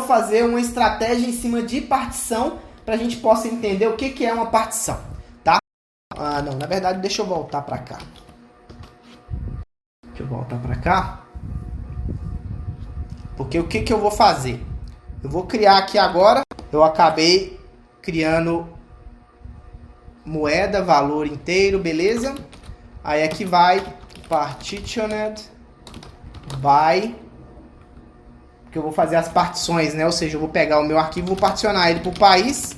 fazer uma estratégia em cima de partição para a gente possa entender o que é uma partição, tá? Não, na verdade, deixa eu voltar para cá. Deixa eu voltar para cá. Porque o que eu vou fazer? Eu vou criar aqui agora, eu acabei criando moeda, valor inteiro, beleza? Aí aqui vai partitioned by, porque eu vou fazer as partições, né? Ou seja, eu vou pegar o meu arquivo e vou particionar ele por país,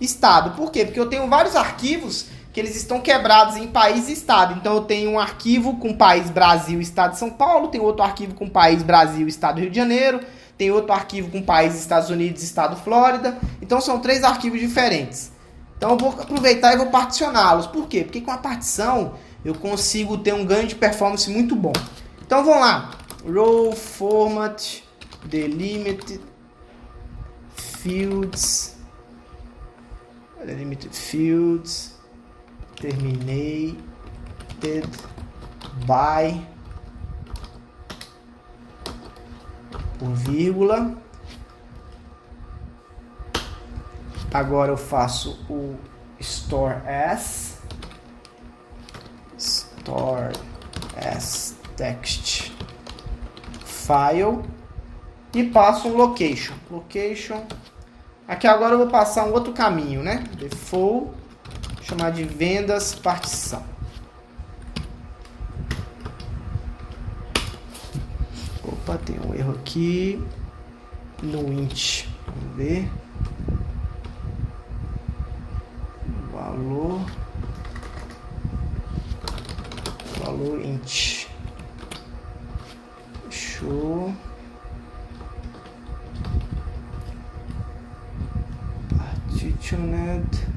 estado. Por quê? Porque eu tenho vários arquivos que eles estão quebrados em país e estado. Então eu tenho um arquivo com país Brasil, estado de São Paulo, tenho outro arquivo com país Brasil, estado do Rio de Janeiro, tem outro arquivo com país Estados Unidos, estado Flórida. Então são 3 arquivos diferentes. Então eu vou aproveitar e vou particioná-los. Por quê? Porque com a partição eu consigo ter um ganho de performance muito bom. Então vamos lá. Row format delimited fields terminated by por vírgula. Agora eu faço o store as text file e passo um location. Aqui agora eu vou passar um outro caminho, né? Default, chamar de vendas partição. Opa, tem um erro aqui no int. Vamos ver. Valor int. Fechou. Partitioned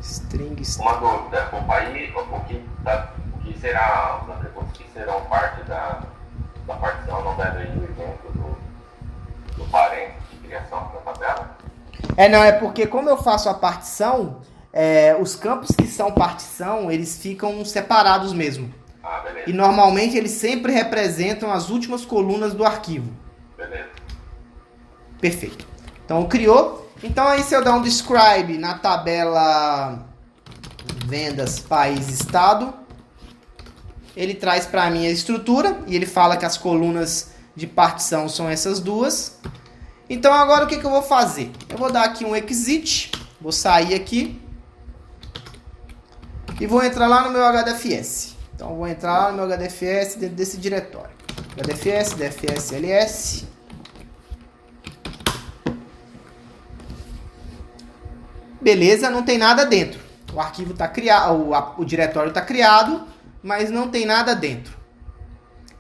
string. Uma dúvida, o que será os atributos que serão parte da partição não devem ir dentro do parênteses de criação da tabela? Não, é porque como eu faço a partição, os campos que são partição, eles ficam separados mesmo. Beleza. E normalmente eles sempre representam as últimas colunas do arquivo. Beleza. Perfeito. Então criou. Então aí se eu dar um describe na tabela vendas, país, estado, ele traz para mim a estrutura e ele fala que as colunas de partição são essas duas. Então agora o que eu vou fazer? Eu vou dar aqui um exit, vou sair aqui e vou entrar lá no meu HDFS. Então eu vou entrar lá no meu HDFS dentro desse diretório. HDFS, DFS, ls. Beleza, não tem nada dentro. O arquivo está criado, o diretório está criado, mas não tem nada dentro.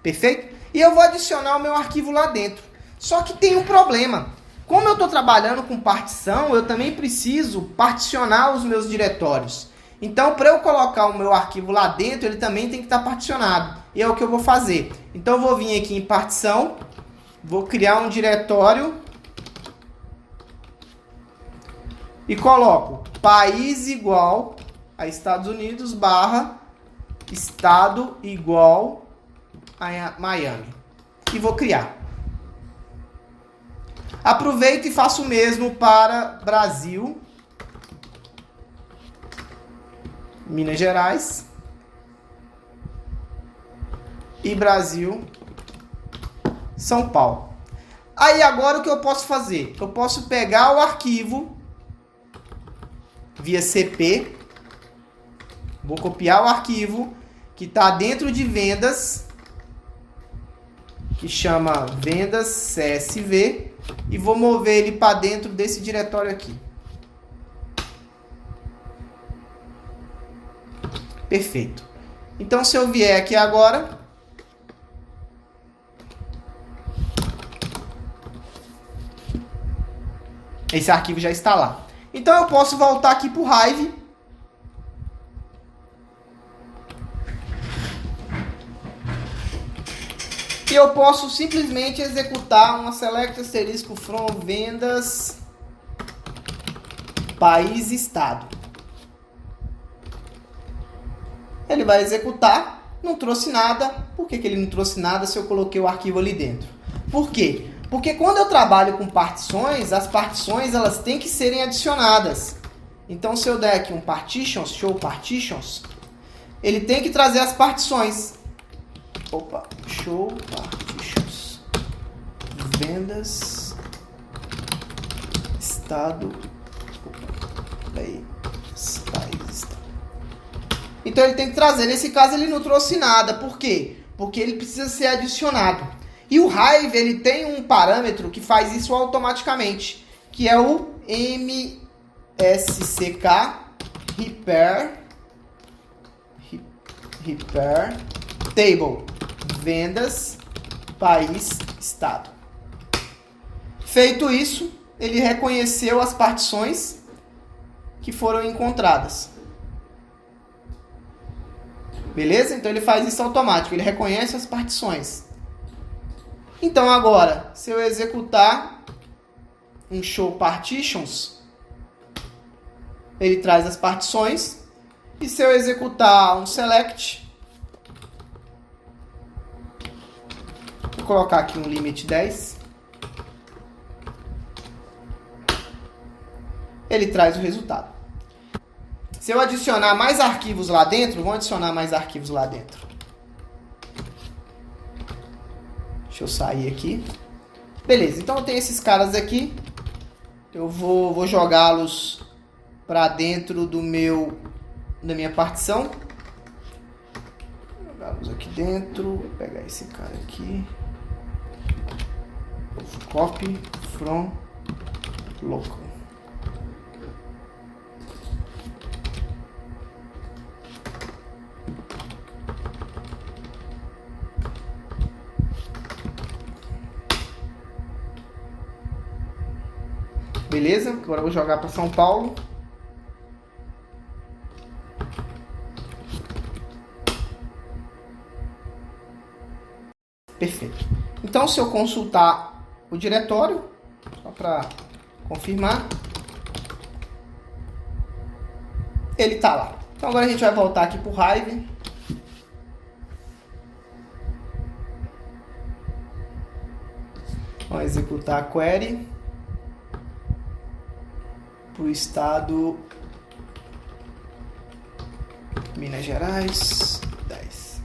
Perfeito? E eu vou adicionar o meu arquivo lá dentro. Só que tem um problema. Como eu estou trabalhando com partição, eu também preciso particionar os meus diretórios. Então, para eu colocar o meu arquivo lá dentro, ele também tem que estar particionado. E é o que eu vou fazer. Então, eu vou vir aqui em partição, vou criar um diretório e coloco país igual a Estados Unidos barra estado igual a Miami. E vou criar. Aproveito e faço o mesmo para Brasil, Minas Gerais e Brasil, São Paulo. Aí agora o que eu posso fazer? Eu posso pegar o arquivo via CP, vou copiar o arquivo que está dentro de vendas, que chama vendas CSV, e vou mover ele para dentro desse diretório aqui. Perfeito. Então, se eu vier aqui agora, esse arquivo já está lá. Então, eu posso voltar aqui para o Hive. E eu posso simplesmente executar uma select asterisco from vendas país estado. Ele vai executar, não trouxe nada. Por que ele não trouxe nada se eu coloquei o arquivo ali dentro? Por quê? Porque quando eu trabalho com partições, as partições elas têm que serem adicionadas. Então, se eu der aqui um partitions, show partitions, ele tem que trazer as partições. Opa, show partitions. Vendas, estado, país. Então ele tem que trazer. Nesse caso ele não trouxe nada. Por quê? Porque ele precisa ser adicionado. E o Hive ele tem um parâmetro que faz isso automaticamente, que é o MSCK repair table, vendas, país, estado. Feito isso, ele reconheceu as partições que foram encontradas. Beleza? Então ele faz isso automático, ele reconhece as partições. Então agora, se eu executar um show partitions, ele traz as partições. E se eu executar um select, vou colocar aqui um limit 10, ele traz o resultado. Se eu adicionar mais arquivos lá dentro, vamos adicionar mais arquivos lá dentro. Deixa eu sair aqui. Beleza, então eu tenho esses caras aqui. Eu vou jogá-los para dentro da minha partição. Vou jogá-los aqui dentro. Vou pegar esse cara aqui. Copy from local. Beleza? Agora eu vou jogar para São Paulo. Perfeito. Então, se eu consultar o diretório, só para confirmar, ele está lá. Então, agora a gente vai voltar aqui para o Hive. Vamos executar a query para o estado Minas Gerais 10.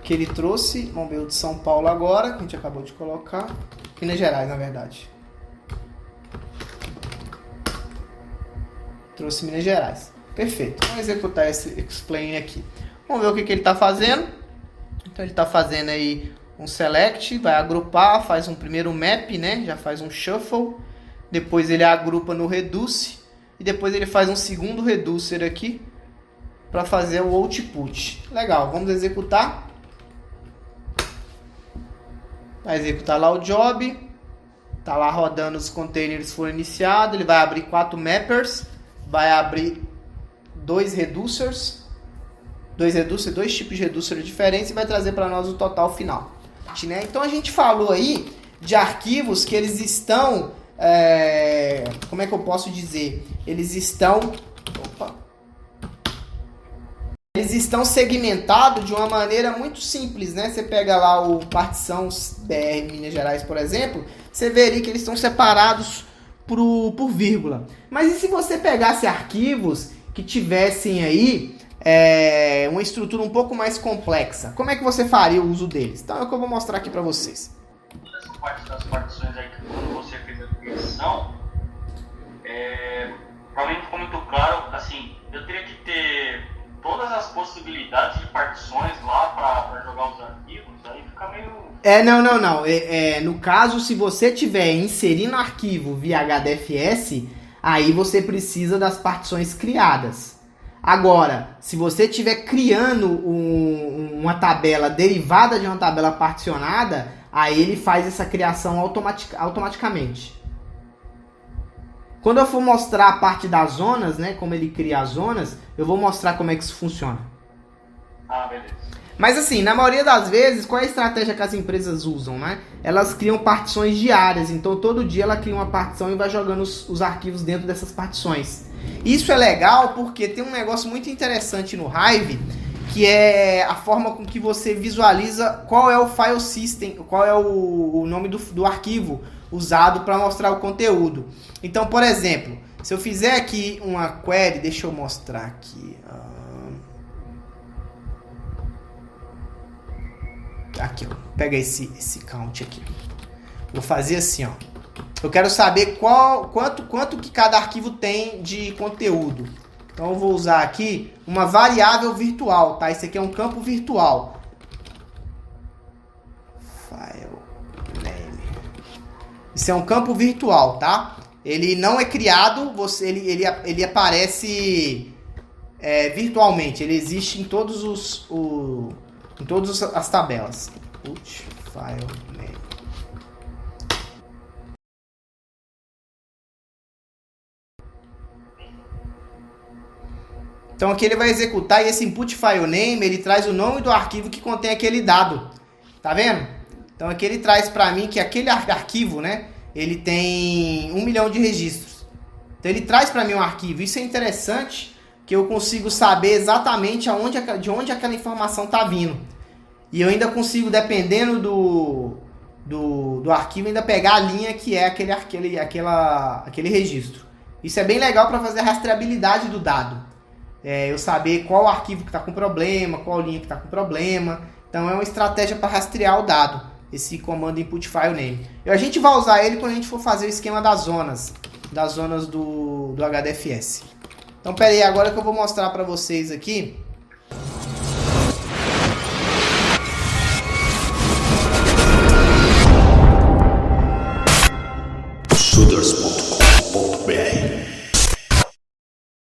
Que ele trouxe, vamos ver o de São Paulo agora, que a gente acabou de colocar. Minas Gerais, na verdade. Trouxe Minas Gerais. Perfeito. Vamos executar esse explain aqui. Vamos ver o que ele está fazendo. Então ele está fazendo aí um select, vai agrupar, faz um primeiro map, né? Já faz um shuffle. Depois ele agrupa no reduce. E depois ele faz um segundo reducer aqui para fazer o output. Legal, vamos executar. Vai executar lá o job. Tá lá rodando, os containers foram iniciados. Ele vai abrir 4 mappers. Vai abrir 2 reducers. Dois tipos de reducer diferentes. E vai trazer para nós o total final. Né? Então a gente falou aí de arquivos que eles estão... como é que eu posso dizer? Eles estão segmentados de uma maneira muito simples, né? Você pega lá o partição BR Minas Gerais, por exemplo, você veria que eles estão separados por vírgula. Mas e se você pegasse arquivos que tivessem aí uma estrutura um pouco mais complexa? Como é que você faria o uso deles? Então é o que eu vou mostrar aqui para vocês. Essa parte das partições aí, que quando você fez a criação, para mim ficou muito claro, assim, eu teria que ter todas as possibilidades de partições lá para jogar os arquivos, aí fica meio... Não. No caso, se você estiver inserindo arquivo via HDFS, aí você precisa das partições criadas. Agora, se você estiver criando uma tabela derivada de uma tabela particionada, aí ele faz essa criação automaticamente. Quando eu for mostrar a parte das zonas, né, como ele cria as zonas, eu vou mostrar como é que isso funciona. Ah, beleza. Mas assim, na maioria das vezes, qual é a estratégia que as empresas usam, né? Elas criam partições diárias, então todo dia ela cria uma partição e vai jogando os arquivos dentro dessas partições. Isso é legal porque tem um negócio muito interessante no Hive, que é a forma com que você visualiza qual é o file system, qual é o nome do arquivo usado para mostrar o conteúdo. Então, por exemplo, se eu fizer aqui uma query, deixa eu mostrar aqui. Aqui, ó, pega esse count aqui. Vou fazer assim, ó. Eu quero saber quanto que cada arquivo tem de conteúdo. Então eu vou usar aqui uma variável virtual, tá? Isso aqui é um campo virtual. File name. Isso é um campo virtual, tá? Ele não é criado, ele aparece virtualmente. Ele existe em todas as tabelas. Put file name. Então aqui ele vai executar e esse input file name, ele traz o nome do arquivo que contém aquele dado. Tá vendo? Então aqui ele traz para mim que aquele arquivo, né, ele tem 1 milhão de registros. Então ele traz para mim um arquivo. Isso é interessante, que eu consigo saber exatamente de onde aquela informação está vindo. E eu ainda consigo, dependendo do arquivo, ainda pegar a linha que é aquele registro. Isso é bem legal para fazer a rastreabilidade do dado. Eu saber qual arquivo que está com problema, qual linha que está com problema. Então é uma estratégia para rastrear o dado, esse comando input file name. E a gente vai usar ele quando a gente for fazer o esquema das zonas do HDFS. Então pera aí, agora que eu vou mostrar para vocês aqui. Shooters.com